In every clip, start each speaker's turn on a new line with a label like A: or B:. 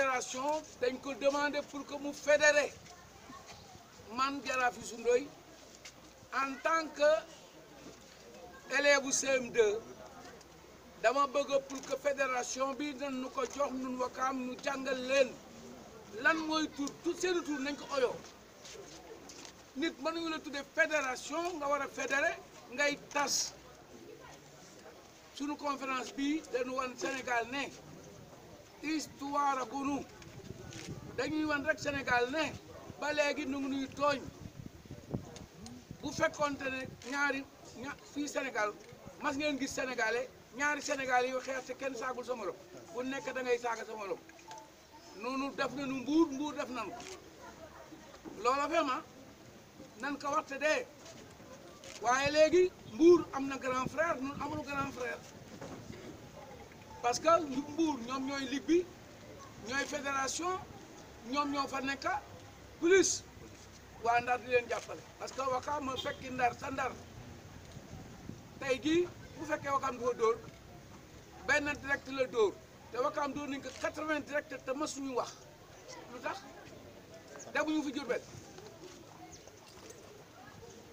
A: fédération dañ ko demander pour que mu fédérer man Jaraaf Youssou Ndoye en tant que élève CM2 dama bëgg pour que fédération bi nañu ko jox ñun Wakaam ñu jàngal leen lan mooy tur tout seen tur nañ ko oyoo nit mënuñu la tuddee fédération nga war a fédérer ngay tas sunu conférence bi dañu wan Sénégal ne histoire a gunu dañuy wan rek Sénégal ne ba léegi nu ngi nuy tooñ bu fekkoonte ne fii Sénégal mas ngeen gis sénégalais ñaari sénégalais yu xeex te kenn saagul sa morom bu nekk da ngay saaga sa morom noonu def nañu mbuur def nañu loola vraiment nan ko waxte dee waaye léegi mbuur am na grand frère ñun amul grand frère parce que mbuur ñoom ñooy ligue bi ñooy fédération ñoom ñoo fa nekk plus waa Ndar di leen jàppale parce que Wakaam ma fekki Ndar sa Ndar tey jii bu fekkee Wakaam dafa dóor benn direct la dóor te Wakaam dóor nañ ko 80 direct te mësuñu wax lu tax demuñu fi Jurbel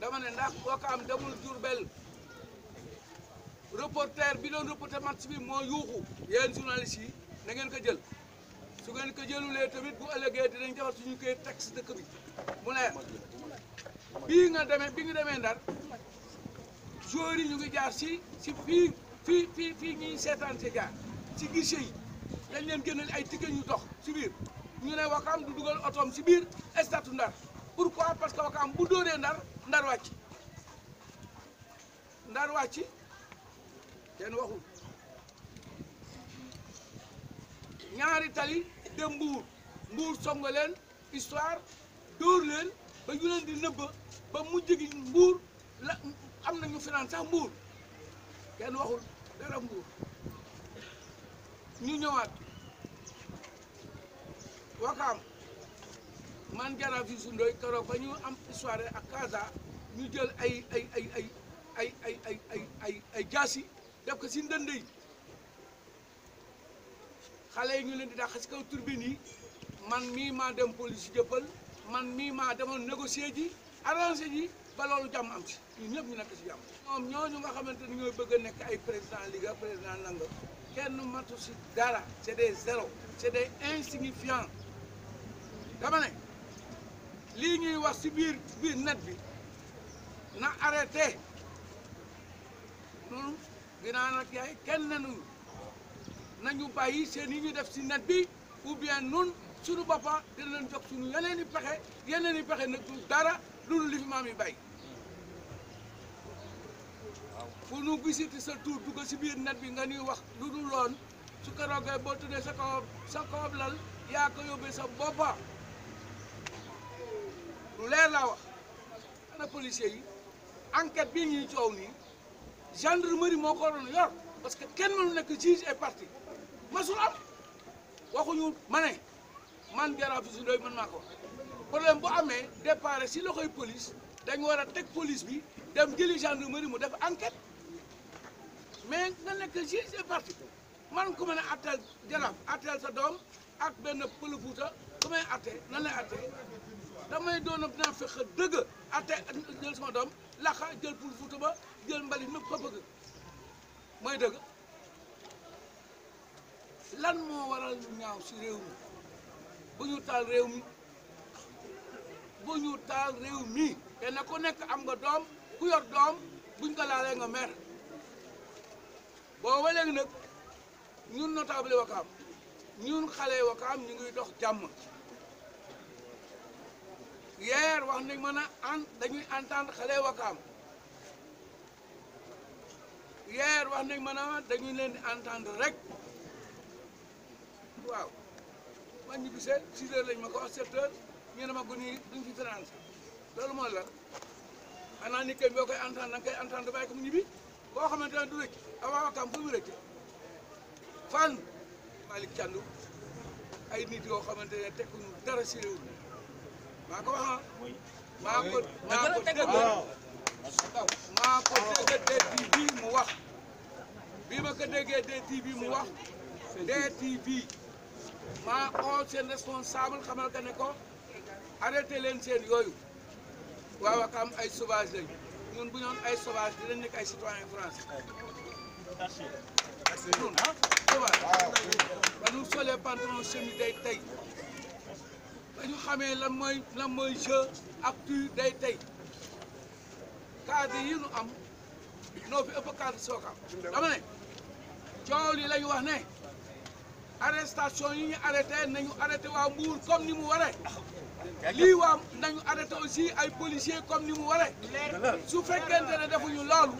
A: dama ne ndax Wakaam demul Jurbel reporter bi doon reporter match bi moo yuuxu yéen journalistes yi na ngeen ko jël su ngeen ko jëlulee tamit bu ëllëgee dinañ defar suñu koy texte dëkk bi mu leer bi nga demee Ndar joueurs yi ñu ngi jaar si fii ñuy seetaan si jaar si guichet yi dañ leen génneel ay ticket ñu dox si biir ñu ne Wakaam du dugal otoom si biir stade Ndar pourquoi parce que Wakaam bu dóoree Ndar wàcc kenn waxul ñaari tali dem mbuur songo leen histoire dóor leen ba ñu leen di nëbb ba mujj gi mbuur la am nañu finance sax mbuur kenn waxul dara mbuur ñu ñëwaat Wakaam man Jaraaf Youssou Ndoye keroog ba ñu am histoire ak Casa ñu jël ay jaasi def ko si ndënd yi xale yi ñu leen di dàq si kaw turbine yi man mii maa dem police jëppal man mii maa demoon négocier ji arrangé ji ba loolu jàmm am si ñun ñëpp ñu nekk si jàmm. ñoom ñooñu nga xamante ni ñooy bëgg a nekk ay président liga président nanga kenn matu si dara c'est des zéros c'est des insignifiants dama ne lii ñuy wax si biir net bi na arrêté noonu dinaa nag yaay kenn nañu bàyyi seen yi ñu def si net bi ou bien nun suñu boppa dina leen jox suñu yeneen i pexe nag du dara loolu li fi maam yi bàyyi fu nu gisiti sa tur dugg si biir net bi nga ñuy wax lu dul loon su ko roogee boo tuddee sa kaw lal yaa ko yóbbee sa boppa lu leer laa wax ana policier yi enquête bii ñuy coow nii gendarmerie moo ko doon yor parce que kenn mënu nekk juge et partie masul am waxuñu ma ne man Jaraaf Youssou Ndoye mën naa ko problème bu amee départ si loxoy police dañ war a teg police bi dem jëli gendarmerie mu def enquête mais nga nekk juge et partie man ku ma ne atteel Jaraaf atteel sa doom ak benn pël Fuuta ku may attee nan lay attee damay doon dinaa fexe dëgg attee jël sama doom laxa jël pël Fuuta ba jël mbalit nëpp ko bëgg mooy dëgg lan moo waral lu ñaaw si réew mi bu ñu taal réew mi kenn ku nekk am nga doom ku yor doom buñ ko laalee nga mer booba léegi nag ñun notable Wakaam ñun xale Wakaam ñu ngi dox jàmm hier wax nañ mën a dañuy entendre xale Wakaam hier wax nañ mën a dañuy leen di entendre rek waaw man ñu gisee 6 heures lañ ma ko wax 7 heures ñu ne ma guni duñ fi finance loolu mooy la xanaa ni kay boo koy entendre da nga koy entendre bàyyi ko mu ñibbi boo xamante ne du rëcc avant Wakaam fu mu rëcc fan Malick Thiandou ay nit yoo xamante ne tekkuñu dara si réew mi maa ko wax maa ko dégg DTV mu wax bi ma ko déggee DTV mu wax DTV maa oo seen responsable xamal ka ne ko arrêté leen seen yooyu waa Ouakam ay sauvage lañu ñun bu ñoon ay sauvage dinañ nekk ay citoyen français ñun sauvage ba ñu solee pantalon chemise day tey ba ñu xamee lan mooy jeu actu day tey cadre yi ñu am noo fi ëpp cadre Ouakam dama ne coow li lañu wax ne arrestation yi ñu arrêté nañu arrêté waa Mbour comme ni mu waree lii waa nañu arrêté aussi ay policiers comme ni mu waree su fekkente ne defuñu loolu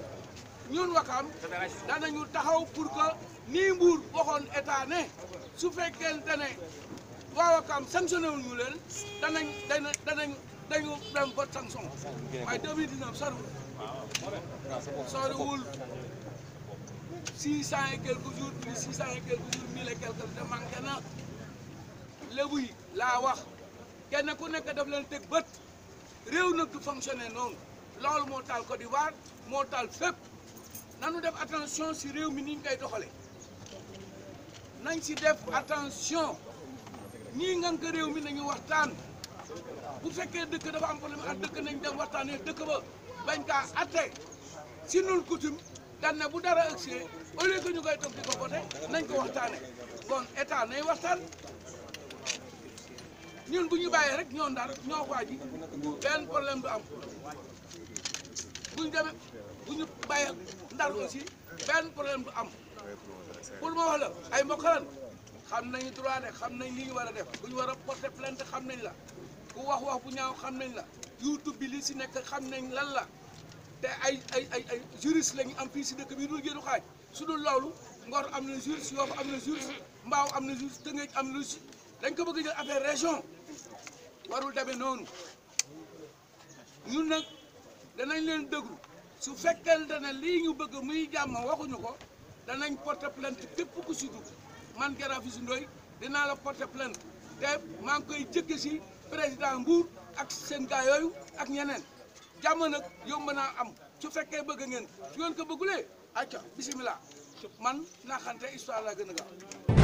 A: ñun Ouakam danañu taxaw pour que nii Mbour waxoon état ne su fekkente ne waa Ouakam sanctionné wul ñu leen dañu dem vote sanction waaye 2019 soriwul 600 et quelques jours plus 600 et quelques jours 1000 et quelques te manqué na lébu yi laa wax kenn ku nekk daf leen teg bët réew nag du fonctionner noonu loolu moo taal Côte d'Ivoire moo taal fépp nanu def attention si réew mi ni ñu koy doxale nañ si def attention ñii ngànk réew mi nañu waxtaan bu fekkee dëkk dafa am problème ak dëkk nañ dem waxtaanee dëkk ba bañ kaa atte si nul coutume dan ne bu dara ëgsee au lieu que ñu koy toog di ko voté nañ ko waxtaane bon état nay waxtaan ñun bu ñu bàyyee rek ñoo ndar ñoo waa ji benn problème du am bu ñu demee bu ñu bàyyee ndar aussi benn problème du am pour ma wax la ay mbokk lan xam nañu droit de xam nañ li ñu war a def bu ñu war a porter plainte xam nañ la ku wax bu ñaaw xam nañ la YouTube bi li si nekk xam nañ lan la te ay juriste la ñu am fii si dëkk bi dul génn xaaj su dul loolu Ngor am na juriste Yoff am na juriste Mbao am na juriste Tëngéej am na juriste dañ ko bëgg jël affaire région warul demee noonu ñun nag danañ leen déglu su fekkente ne lii ñu bëgg muy jàmm waxuñu ko danañ porter plainte képp ku si dugg man Jaraaf Youssou Ndoye dinaa la porter plainte te maa ngi koy jëkke si président Mbour ak seen gaa yooyu ak ñeneen jàmm nag yomb naa am su fekkee bëgg ngeen su ngeen ko bëggulee acca bisimilah man naa xante histoire la gën a gaaw